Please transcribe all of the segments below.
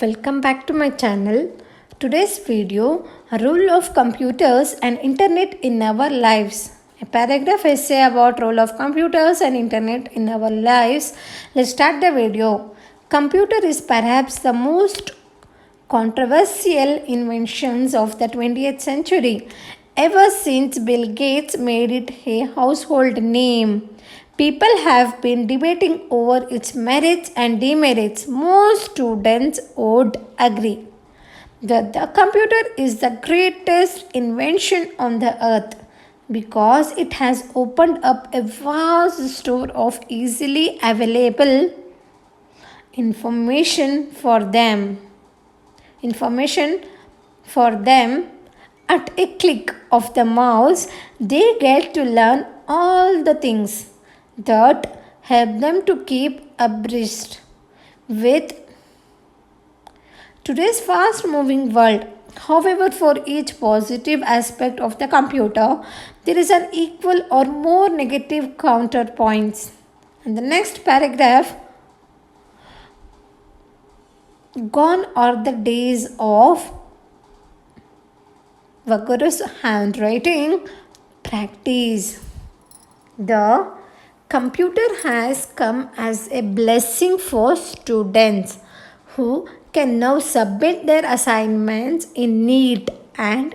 Welcome back to my channel. Today's video, a role of computers and internet in our lives. A paragraph essay about role of computers and internet in our lives. Let's start the video. Computer is perhaps the most controversial inventions of the 20th century. Ever since Bill Gates made it a household name, people have been debating over its merits and demerits. Most students would agree that the computer is the greatest invention on the earth because it has opened up a vast store of easily available information for them information for them. At a click of the mouse, they get to learn all the things that help them to keep abreast with today's fast moving world. However, for each positive aspect of the computer, there is an equal or more negative counterpoints. And the next paragraph, gone are the days of vigorous handwriting practice. The computer has come as a blessing for students who can now submit their assignments in neat and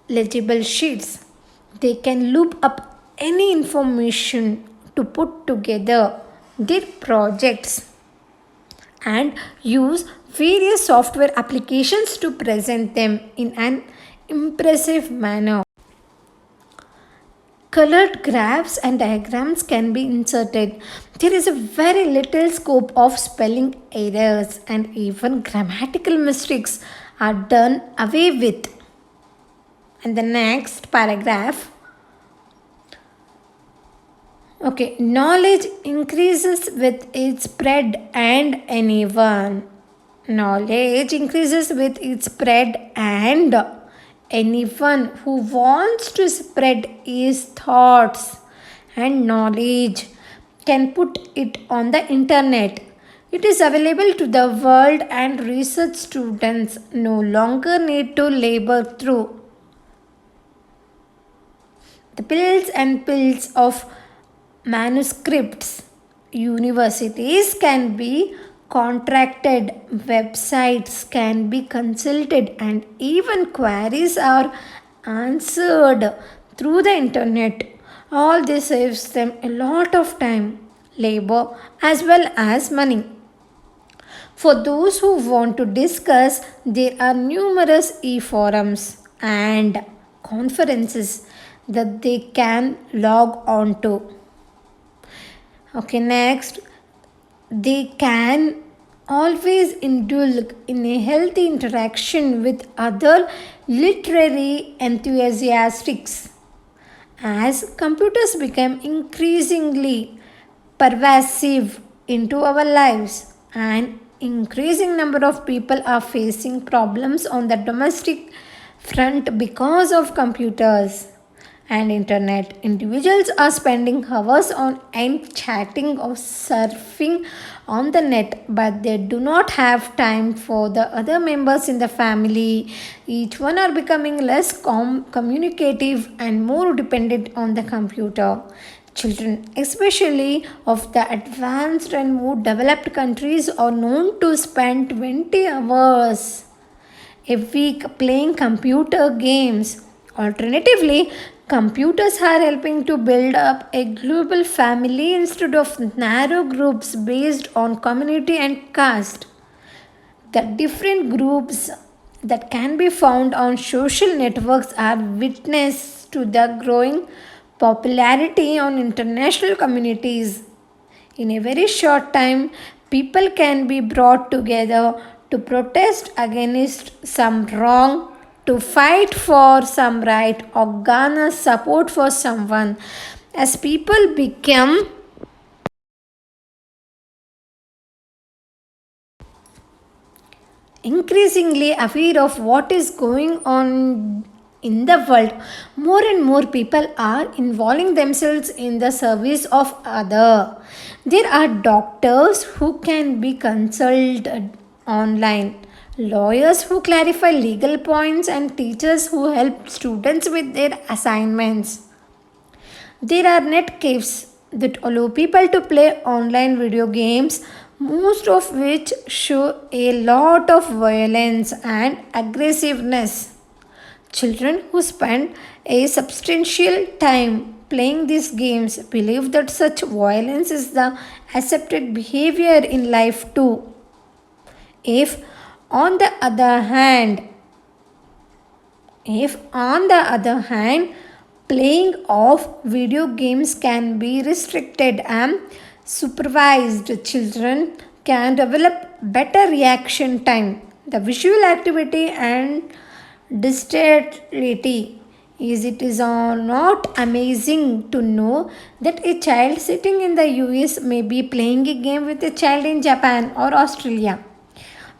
legible sheets. They can loop up any information to put together their projects and use various software applications to present them in an impressive manner. Colored graphs and diagrams can be inserted. There is a very little scope of spelling errors, and even grammatical mistakes are done away with. And the next paragraph, knowledge increases with its spread and anyone. Knowledge increases with its spread and anyone who wants to spread his thoughts and knowledge can put it on the internet. It is available to the world and research students no longer need to labor through the pills and pills of manuscripts. Universities can be contracted, websites can be consulted, and even queries are answered through the internet. All this saves them a lot of time, labor, as well as money. For those who want to discuss, there are numerous e-forums and conferences that they can log on to. Next, they can always indulge in a healthy interaction with other literary enthusiasts. As computers become increasingly pervasive into our lives, an increasing number of people are facing problems on the domestic front because of computers and internet. Individuals are spending hours on end chatting or surfing on the net, but they do not have time for the other members in the family. Each one are becoming less communicative and more dependent on the computer. Children, especially of the advanced and more developed countries, are known to spend 20 hours a week playing computer games. Alternatively, computers are helping to build up a global family instead of narrow groups based on community and caste. The different groups that can be found on social networks are witness to the growing popularity on international communities. In a very short time, people can be brought together to protest against some wrong, to fight for some right, or garner support for someone. As people become increasingly aware of what is going on In the world, more and more people are involving themselves in the service of other. There are doctors who can be consulted online, lawyers who clarify legal points, and teachers who help students with their assignments. There are net caves that allow people to play online video games, most of which show a lot of violence and aggressiveness. Children who spend a substantial time playing these games believe that such violence is the accepted behavior in life too. If, on the other hand, if, on the other hand, playing of video games can be restricted and supervised, children can develop better reaction time. The visual activity and dexterity is it is not amazing to know that a child sitting in the US may be playing a game with a child in Japan or Australia.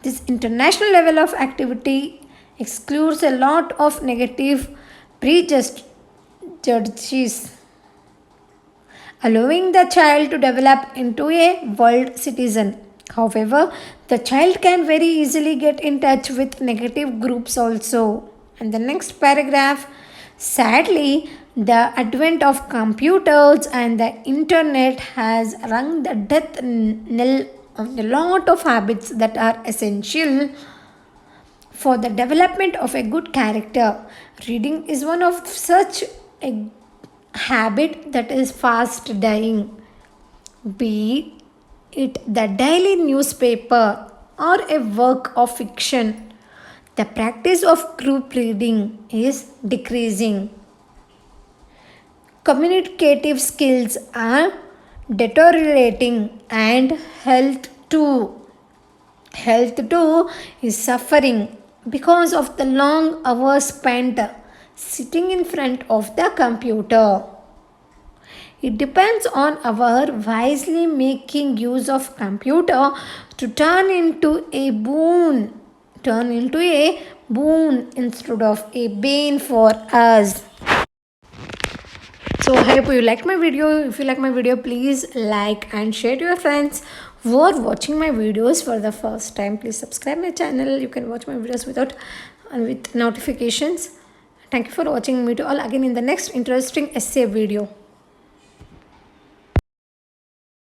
This international level of activity excludes a lot of negative prejudices, allowing the child to develop into a world citizen. However, the child can very easily get in touch with negative groups also. And the next paragraph, sadly, the advent of computers and the internet has rung the death knell on a lot of habits that are essential for the development of a good character. Reading is one of such a habit that is fast dying. Be it the daily newspaper or a work of fiction, the practice of group reading is decreasing. Communicative skills are deteriorating and health too is suffering because of the long hours spent sitting in front of the computer. It depends on our wisely making use of computer to turn into a boon instead of a bane for us. So I hope you liked my video. If you like my video, please like and share to your friends. Who are watching my videos for the first time, please subscribe my channel. You can watch my videos with notifications. Thank you for watching. Meet you all again in the next interesting essay video.